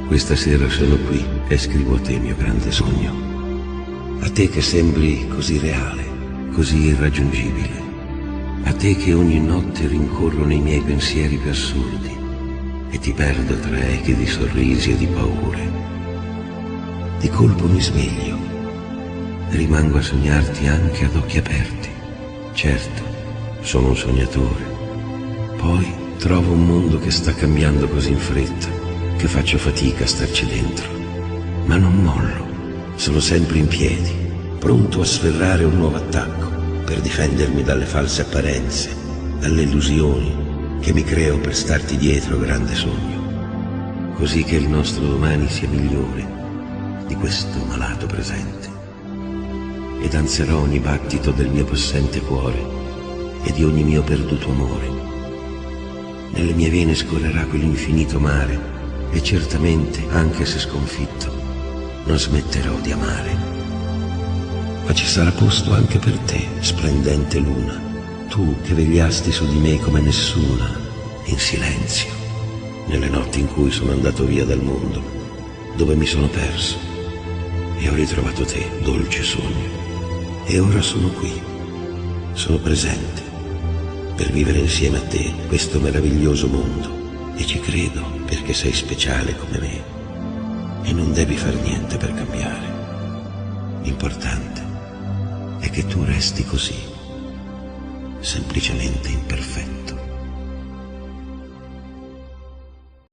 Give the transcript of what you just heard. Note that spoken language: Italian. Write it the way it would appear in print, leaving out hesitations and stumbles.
Questa sera sono qui e scrivo a te, mio grande sogno. A te che sembri così reale, così irraggiungibile. A te che ogni notte rincorro nei miei pensieri più assurdi e ti perdo tra echi di sorrisi e di paure. Di colpo mi sveglio e rimango a sognarti anche ad occhi aperti. Certo, sono un sognatore. Poi trovo un mondo che sta cambiando così in fretta che faccio fatica a starci dentro. Ma non mollo, sono sempre in piedi, pronto a sferrare un nuovo attacco per difendermi dalle false apparenze, dalle illusioni che mi creo per starti dietro, grande sogno, così che il nostro domani sia migliore di questo malato presente. E danzerò ogni battito del mio possente cuore e di ogni mio perduto amore. Nelle mie vene scorrerà quell'infinito mare e certamente, anche se sconfitto, non smetterò di amare. Ma ci sarà posto anche per te, splendente luna, tu che vegliasti su di me come nessuna, in silenzio, nelle notti in cui sono andato via dal mondo, dove mi sono perso, e ho ritrovato te, dolce sogno. E ora sono qui, sono presente, per vivere insieme a te questo meraviglioso mondo, e ci credo perché sei speciale come me, e non devi far niente per cambiare. L'importante è che tu resti così, semplicemente imperfetto.